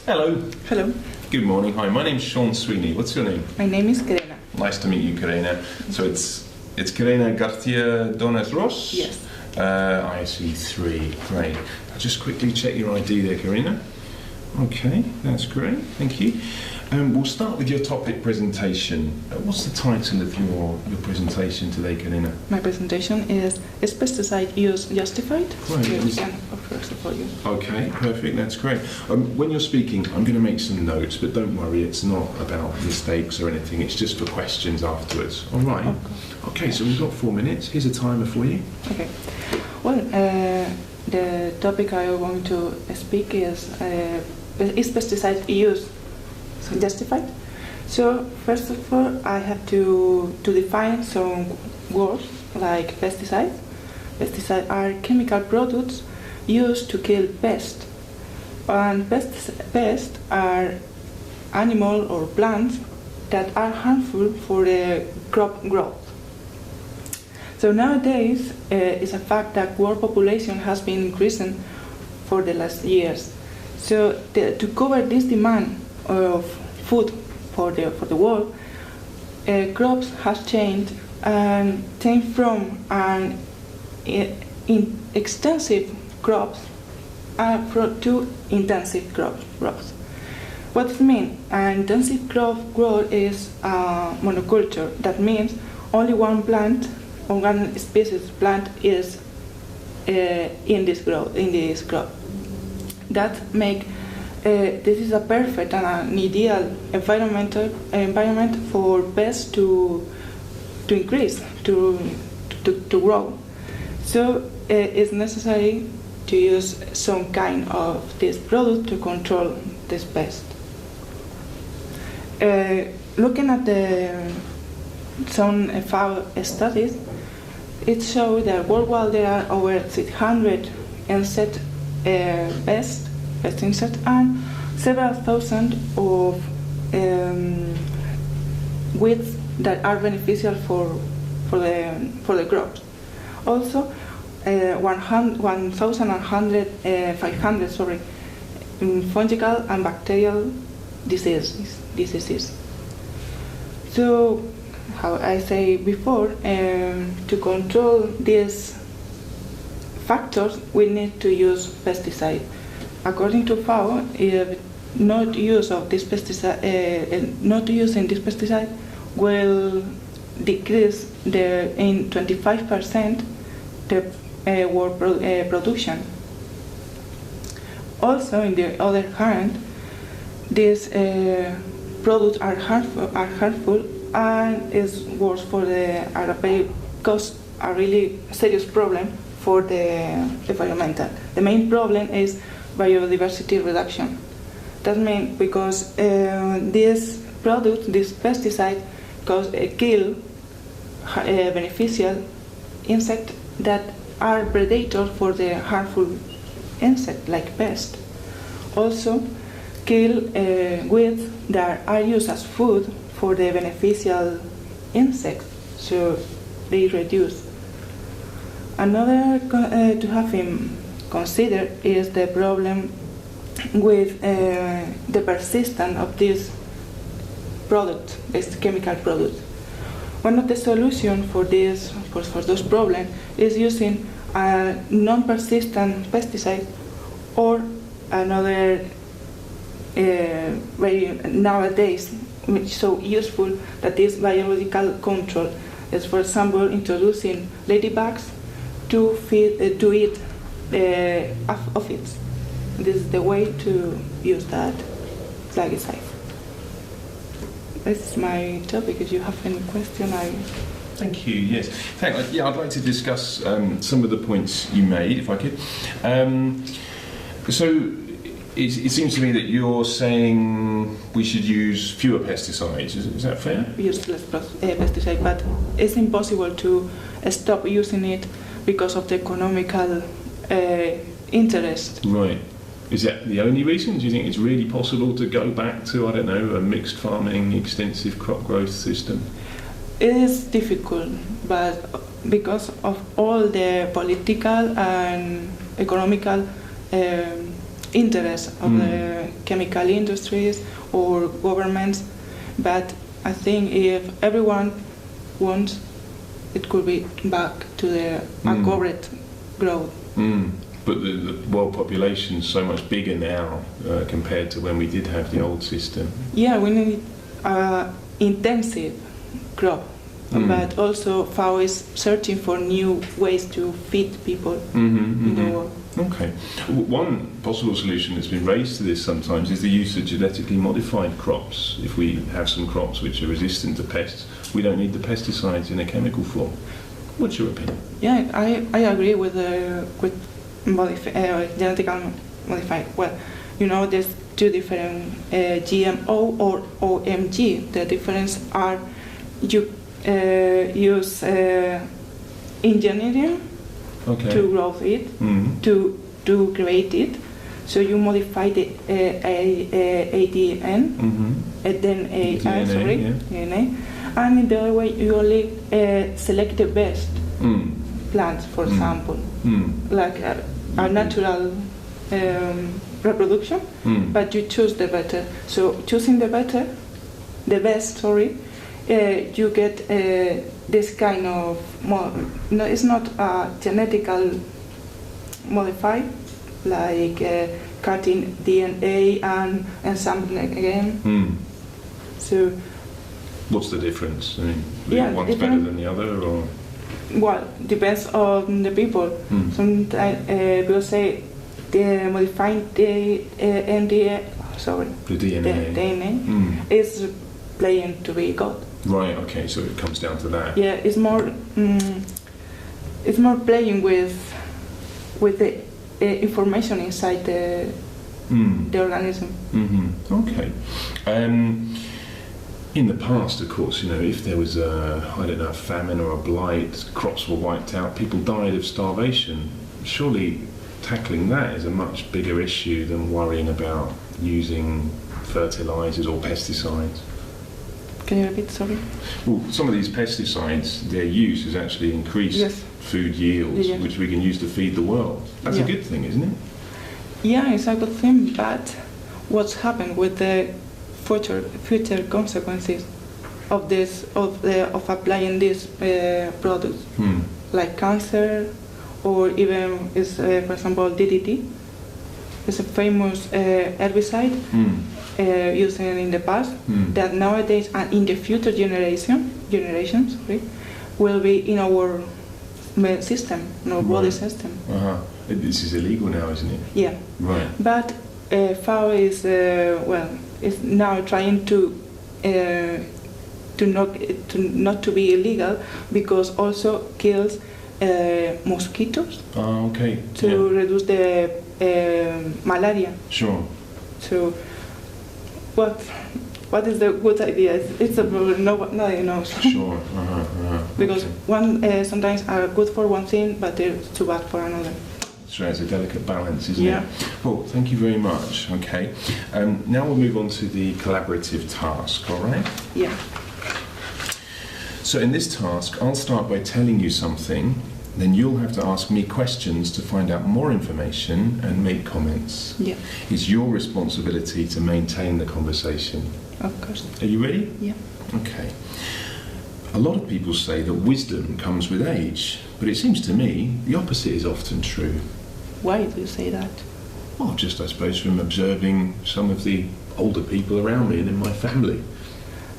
Hello. Hello. Good morning. Hi, my name's Sean Sweeney. What's your name? My name is Karena. Nice to meet you, Karena. So it's Karena Garcia Donas Ross? Yes. ISE III. Great. I'll just quickly check your ID there, Karena. Okay, that's great. Thank you. We'll start with your topic presentation. What's the title of your presentation today, Karena? My presentation is pesticide use justified? Right. Okay, perfect. That's great. When you're speaking, I'm going to make some notes, but don't worry, it's not about mistakes or anything. It's just for questions afterwards. All right. Okay, so we've got 4 minutes. Here's a timer for you. Okay. Well, the topic I want to speak is pesticide use justified? So first of all, I have to define some words like pesticides. Pesticides are chemical products used to kill pests, and pests are animals or plants that are harmful for the crop growth. So nowadays, it's a fact that world population has been increasing for the last years. So to cover this demand of food for the world, crops have changed and changed from an extensive crops to intensive crops. What does it mean? An intensive crop growth is monoculture. That means only one plant or one species plant is in this crop. That make this is a perfect and an ideal environment for pests to increase, to grow. So it's necessary to use some kind of this product to control this pest. Looking at some FAO studies, it shows that worldwide there are over 600 insect pest insects and several thousand of weeds that are beneficial for the crops. Also, 500 fungal and bacterial diseases. So, how I say before, to control these factors, we need to use pesticides. According to FAO, not using this pesticide will decrease in 25% the world production. Also, on the other hand, these products are harmful and is worse for cause a really serious problem for the environmental. The main problem is biodiversity reduction. That means because this pesticide kill beneficial insects that are predators for the harmful insect like pests. Also kill weeds that are used as food for the beneficial insects, so they reduce. Another to have in consider is the problem with the persistence of this product, this chemical product. One of the solutions for those problems is using a non-persistent pesticide or another very nowadays which is so useful that is biological control. Is for example introducing ladybugs to eat aphids. This is the way to use that plaguicide. This is my topic. If you have any question, Thank you. Yes. Yeah, I'd like to discuss some of the points you made, if I could. So, it seems to me that you're saying we should use fewer pesticides. Is that fair? Use less pesticide, but it's impossible to stop using it because of the economical interest. Right. Is that the only reason? Do you think it's really possible to go back to, I don't know, a mixed farming, extensive crop growth system? It is difficult, but because of all the political and economical interest of the chemical industries or governments, but I think if everyone wants, it could be back to the correct growth. But the world population is so much bigger now compared to when we did have the old system. Yeah, we need intensive crop, but also FAO is searching for new ways to feed people in the world. Okay. One possible solution that's been raised to this sometimes is the use of genetically modified crops. If we have some crops which are resistant to pests, we don't need the pesticides in a chemical form. What's your opinion? Yeah, I agree with genetically modified. Well, you know, there's two different GMO or OMG. The difference are you use engineering to grow it, to create it. So you modify the ADN, DNA, and in the other way you only select the best plants, for example, like a natural reproduction, but you choose the better. So choosing the best, you get this kind of no, it's not genetical modified, like cutting DNA and something again. So what's the difference? I mean, one's better than the other, or? Well, depends on the people. Sometimes people say the modifying the DNA is playing to be good. Right. Okay. So it comes down to that. Yeah, it's more playing with the information inside the organism. Okay. In the past, of course, you know, if there was a famine or a blight, crops were wiped out, people died of starvation. Surely tackling that is a much bigger issue than worrying about using fertilizers or pesticides. Can you repeat, sorry? Well, some of these pesticides, their use has actually increased food yields, which we can use to feed the world. That's a good thing, isn't it? Yeah, it's a good thing, but what's happened with the future consequences of this of applying these products, like cancer, or even for example DDT. It's a famous herbicide used in the past that nowadays and in the future generations will be in our system, in our body system. This is illegal now, isn't it? Yeah. Right. But FAO is is now trying to not to be illegal, because also kills mosquitoes. Okay. To reduce the malaria. Sure. So, what is the good idea? It's a problem. Nobody knows. Sure. Because one sometimes are good for one thing, but they're too bad for another. So it's a delicate balance, isn't it? Well, thank you very much. Okay. Now we'll move on to the collaborative task, all right? Yeah. So in this task, I'll start by telling you something, then you'll have to ask me questions to find out more information and make comments. Yeah. It's your responsibility to maintain the conversation. Of course. Are you ready? Yeah. Okay. A lot of people say that wisdom comes with age, but it seems to me the opposite is often true. Why do you say that? Well, just I suppose from observing some of the older people around me and in my family.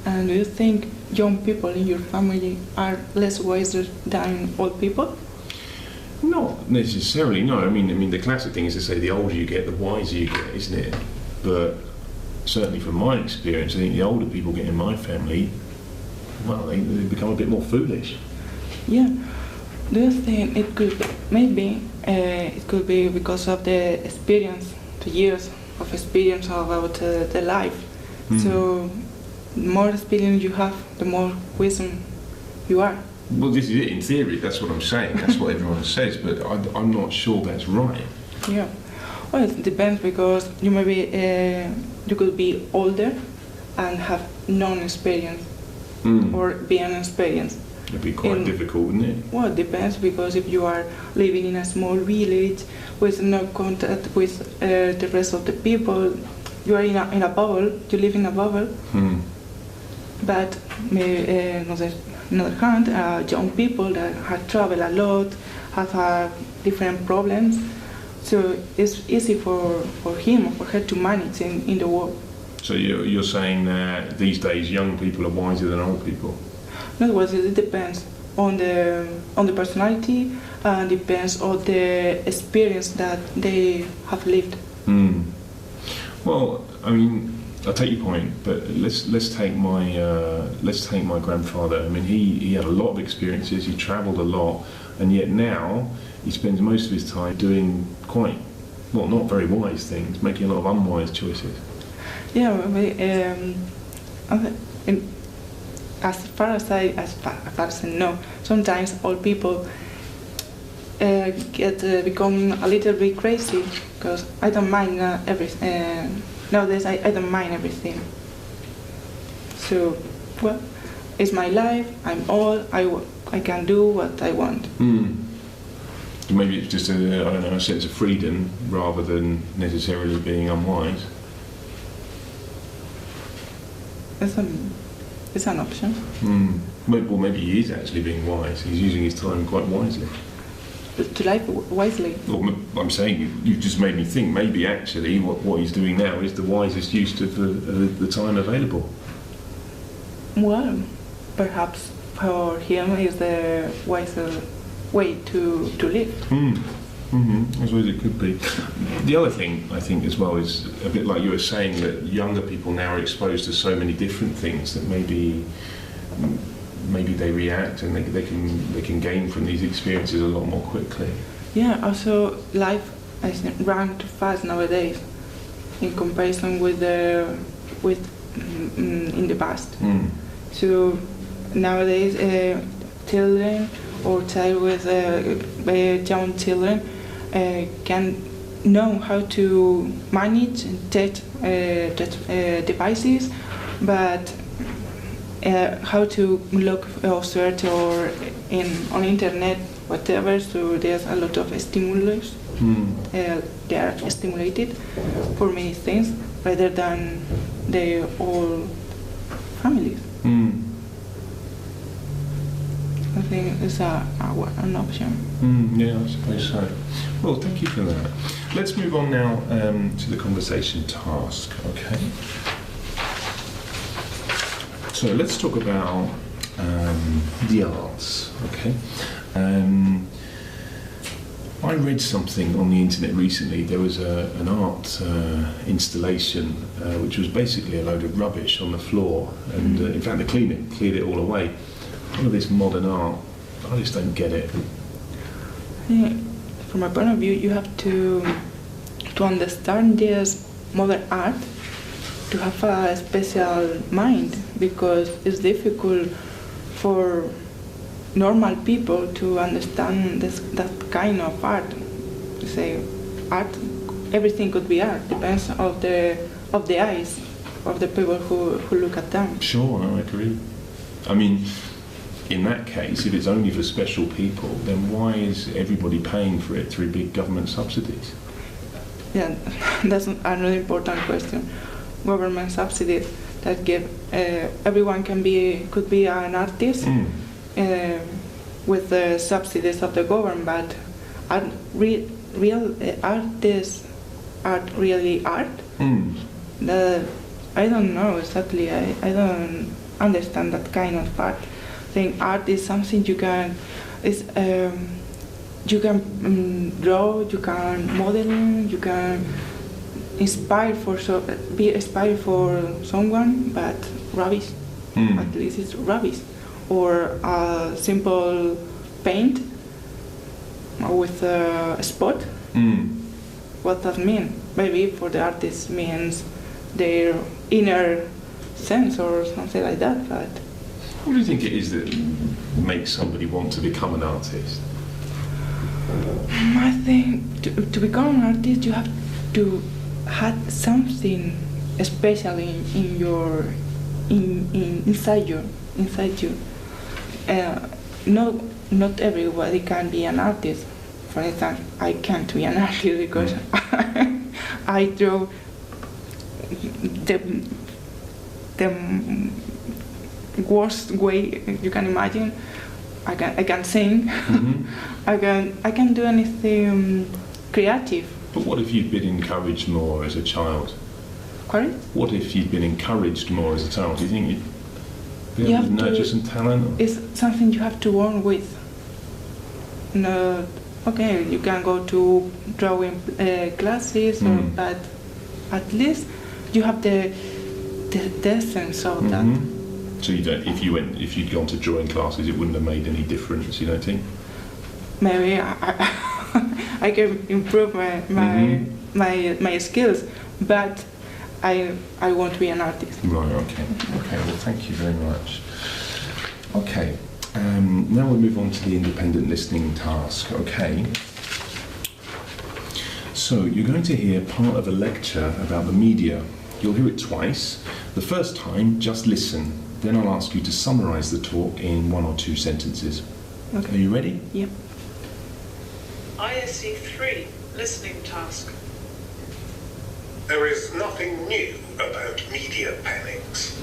And do you think young people in your family are less wiser than old people? Not necessarily, no. I mean, the classic thing is to say the older you get, the wiser you get, isn't it? But certainly from my experience, I think the older people get in my family, well, they become a bit more foolish. Yeah. Do you think it could maybe it could be because of the experience, the years of experience about the life? So the more experience you have, the more wisdom you are. Well, this is it in theory. That's what I'm saying. That's what everyone says, but I'm not sure that's right. Yeah. Well, it depends, because you maybe you could be older and have non-experience or be inexperienced. It'd be quite difficult, wouldn't it? Well, it depends, because if you are living in a small village with no contact with the rest of the people. You are in a bubble, you live in a bubble. But on the other hand, young people that have traveled a lot, have different problems, so it's easy for him or for her to manage in the world. So you're saying that these days young people are wiser than old people? In other words, it depends on the personality and depends on the experience that they have lived. Well, I mean, I take your point, but let's take my grandfather. I mean, he had a lot of experiences. He travelled a lot, and yet now he spends most of his time doing quite, well, not very wise things, making a lot of unwise choices. Yeah, as far as I know, sometimes old people become a little bit crazy, because I don't mind everything. Nowadays, I don't mind everything. So, well, it's my life. I'm old. I can do what I want. Maybe it's just a sense of freedom rather than necessarily being unwise. It's an option. Well, maybe he is actually being wise. He's using his time quite wisely. To live wisely. Well, I'm saying you've just made me think. Maybe actually what he's doing now is the wisest use of the time available. Well, perhaps for him is the wiser way to live. I suppose it could be. The other thing I think as well is a bit like you were saying, that younger people now are exposed to so many different things that maybe they react and they can gain from these experiences a lot more quickly. Yeah, also life runs too fast nowadays in comparison with in the past. So nowadays children or child with young children can know how to manage and touch devices, but how to look or search or on internet, whatever. So there's a lot of stimulus. They are stimulated for many things rather than their old families. I think it's an option. Yeah, I suppose so. Well, thank you for that. Let's move on now to the conversation task, okay? So let's talk about the arts, okay? I read something on the internet recently. There was an art installation which was basically a load of rubbish on the floor, and in fact they cleared it all away. All of this modern art, I just don't get it. Yeah, from my point of view, you have to understand this modern art to have a special mind, because it's difficult for normal people to understand that kind of art. You say art, everything could be art. Depends of the eyes of the people who look at them. Sure, I agree. I mean, in that case, if it's only for special people, then why is everybody paying for it through big government subsidies? Yeah, that's another important question. Government subsidies that give everyone could be an artist with the subsidies of the government, but real artists are really art? I don't know exactly. I don't understand that kind of art. I think art is something you can draw, you can model, you can be inspired for someone, but rubbish. At least it's rubbish. Or a simple paint with a spot. What does that mean? Maybe for the artist means their inner sense or something like that. But what do you think it is that makes somebody want to become an artist? I think to become an artist, you have to have something special inside you. Not everybody can be an artist. For instance, I can't be an artist because I draw the worst way you can imagine. I can sing. I can do anything creative. But what if you'd been encouraged more as a child? Sorry? What if you'd been encouraged more as a child? Do you think you'd be able to nurture some talent? Or? It's something you have to work with. No, okay, you can go to drawing classes, but at least you have the essence of that. So you don't. If you'd gone to drawing classes, it wouldn't have made any difference. You don't think? Maybe I can improve my skills, but I want to be an artist. Right. Okay. Okay. Well, thank you very much. Okay. Now we'll move on to the independent listening task. Okay. So you're going to hear part of a lecture about the media. You'll hear it twice. The first time, just listen. Then I'll ask you to summarise the talk in 1 or 2 sentences. Okay. Are you ready? Yep. ISE III Listening Task. There is nothing new about media panics.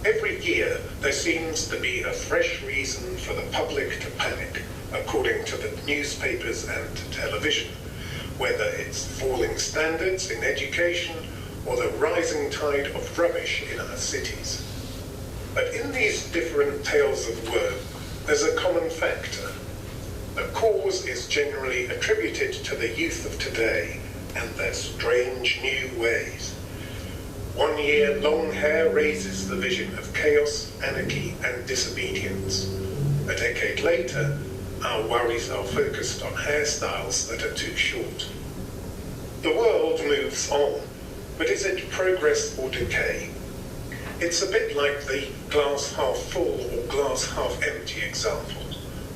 Every year, there seems to be a fresh reason for the public to panic, according to the newspapers and television, whether it's falling standards in education or the rising tide of rubbish in our cities. But in these different tales of woe, there's a common factor. The cause is generally attributed to the youth of today and their strange new ways. 1 year, long hair raises the vision of chaos, anarchy, and disobedience. A decade later, our worries are focused on hairstyles that are too short. The world moves on, but is it progress or decay? It's a bit like the glass half full or glass half empty example,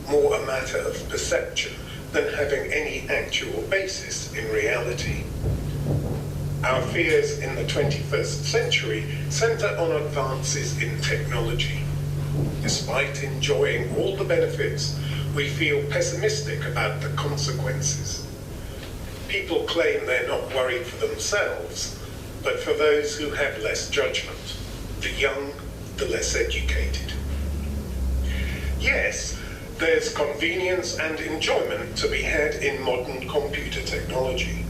more a matter of perception than having any actual basis in reality. Our fears in the 21st century centre on advances in technology. Despite enjoying all the benefits, we feel pessimistic about the consequences. People claim they're not worried for themselves, but for those who have less judgment, the young, the less educated. Yes, there's convenience and enjoyment to be had in modern computer technology,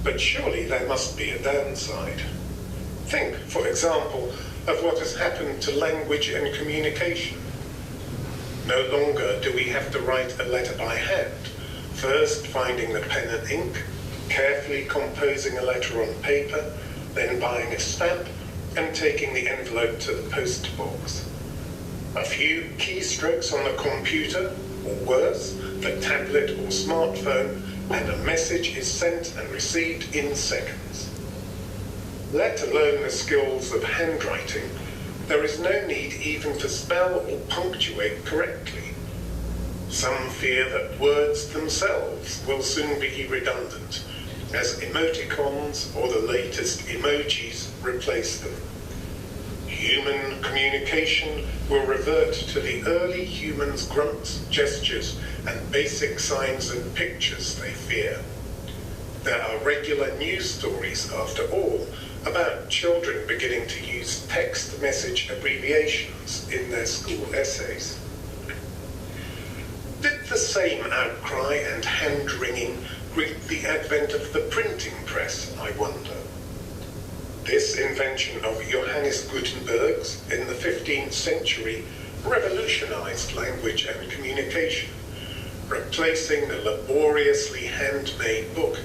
but surely there must be a downside. Think, for example, of what has happened to language and communication. No longer do we have to write a letter by hand, first finding the pen and ink, carefully composing a letter on paper, then buying a stamp and taking the envelope to the post box. A few keystrokes on the computer, or worse, the tablet or smartphone, and a message is sent and received in seconds. Let alone the skills of handwriting, there is no need even to spell or punctuate correctly. Some fear that words themselves will soon be redundant, as emoticons or the latest emojis replace them. Human communication will revert to the early humans' grunts, gestures, and basic signs and pictures they fear. There are regular news stories, after all, about children beginning to use text message abbreviations in their school essays. Did the same outcry and hand-wringing greet the advent of the printing press, I wonder? This invention of Johannes Gutenberg's in the 15th century revolutionized language and communication, replacing the laboriously handmade book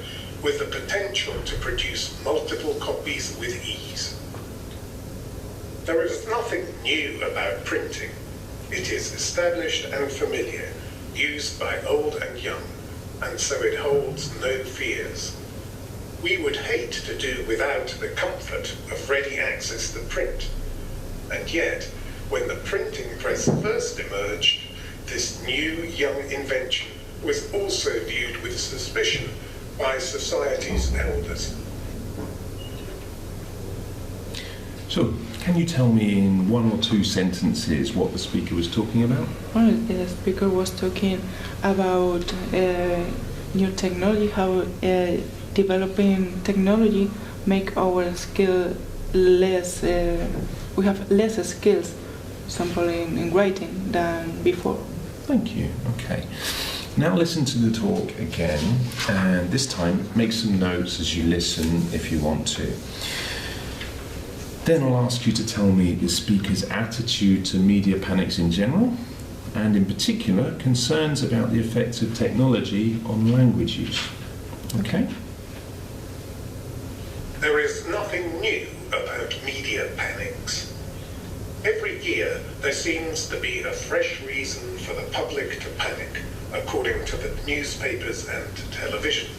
with the potential to produce multiple copies with ease. There is nothing new about printing. It is established and familiar, used by old and young, and so it holds no fears. We would hate to do without the comfort of ready access to print. And yet, when the printing press first emerged, this new young invention was also viewed with suspicion by society's elders. So, can you tell me in one or two sentences what the speaker was talking about? Well, the speaker was talking about new technology, how developing technology make our skill less. We have less skills, for example, in writing than before. Thank you. Okay. Now listen to the talk again, and this time make some notes as you listen if you want to. Then I'll ask you to tell me the speaker's attitude to media panics in general, and in particular concerns about the effects of technology on language use. Okay? There is nothing new about media panics. Every year there seems to be a fresh reason for the public to panic, according to the newspapers and television,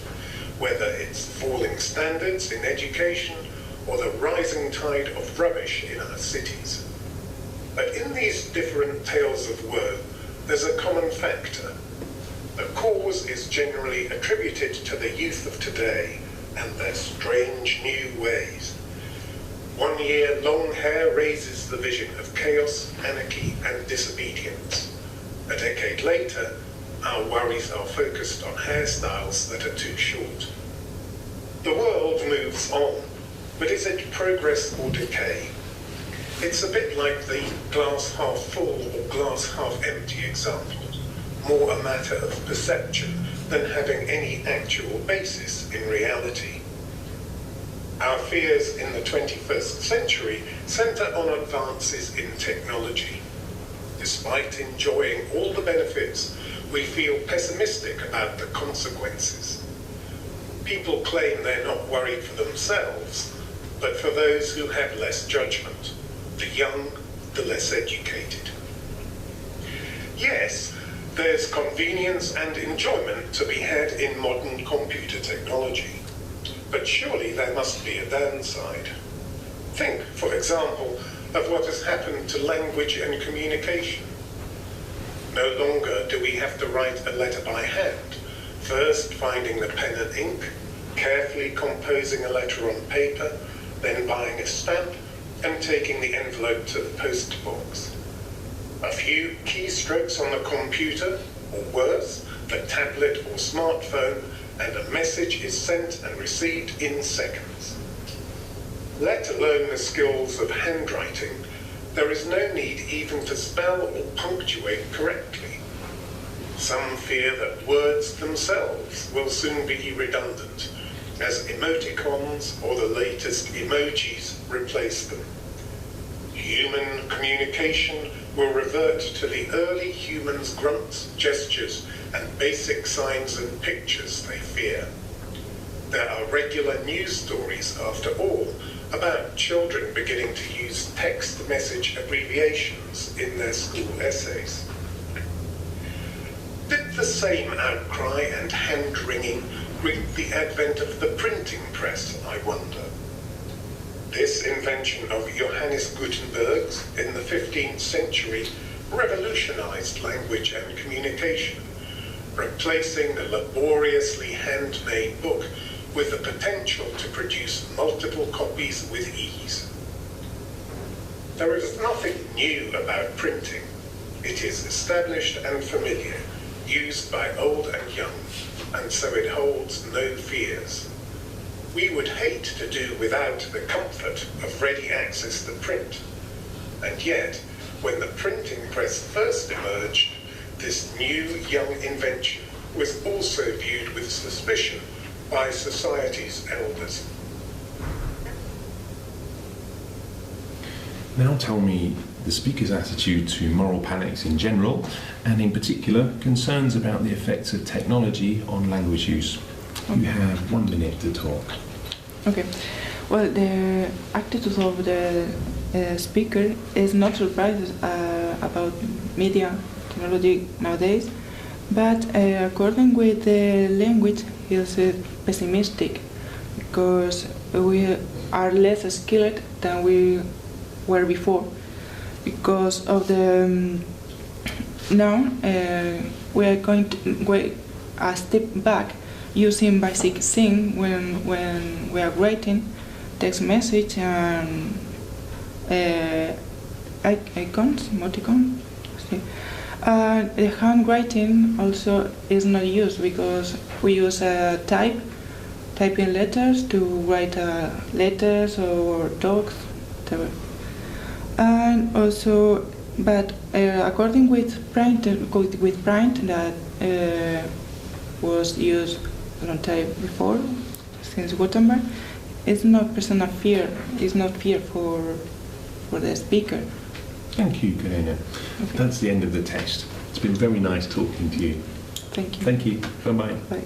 whether it's falling standards in education or the rising tide of rubbish in our cities. But in these different tales of woe, there's a common factor. The cause is generally attributed to the youth of today and their strange new ways. 1 year, long hair raises the vision of chaos, anarchy, and disobedience. A decade later, our worries are focused on hairstyles that are too short. The world moves on, but is it progress or decay? It's a bit like the glass half full or glass half empty example, more a matter of perception than having any actual basis in reality. Our fears in the 21st century centre on advances in technology. Despite enjoying all the benefits, we feel pessimistic about the consequences. People claim they're not worried for themselves, but for those who have less judgment, the young, the less educated. Yes, there's convenience and enjoyment to be had in modern computer technology, but surely there must be a downside. Think, for example, of what has happened to language and communication. No longer do we have to write a letter by hand, first finding the pen and ink, carefully composing a letter on paper, then buying a stamp and taking the envelope to the post box. A few keystrokes on the computer, or worse, the tablet or smartphone, and a message is sent and received in seconds. Let alone the skills of handwriting, there is no need even to spell or punctuate correctly. Some fear that words themselves will soon be redundant, as emoticons or the latest emojis replace them. Human communication will revert to the early humans' grunts, gestures, and basic signs and pictures they fear. There are regular news stories, after all, about children beginning to use text message abbreviations in their school essays. Did the same outcry and hand-wringing greet the advent of the printing press, I wonder? This invention of Johannes Gutenberg's in the 15th century revolutionized language and communication, replacing the laboriously handmade book with the potential to produce multiple copies with ease. There is nothing new about printing. It is established and familiar, used by old and young, and so it holds no fears. We would hate to do without the comfort of ready access to print. And yet, when the printing press first emerged, this new young invention was also viewed with suspicion by society's elders. Now tell me the speaker's attitude to moral panics in general, and in particular concerns about the effects of technology on language use. You have 1 minute to talk. Okay. Well, the attitude of the speaker is not surprised about media technology nowadays, but according with the language, he is pessimistic because we are less skilled than we were before. Because of the now we are going to go a step back, using basic things when we are writing text message and icons, emoticons. The handwriting also is not used because we use typing letters to write letters or talks, whatever. And also, but according with print that was used a long time before, since Gutenberg, it's not present fear. It's not fear for the speaker. Thank you, Karena. Okay. That's the end of the test. It's been very nice talking to you. Thank you. Thank you. Bye-bye. Bye.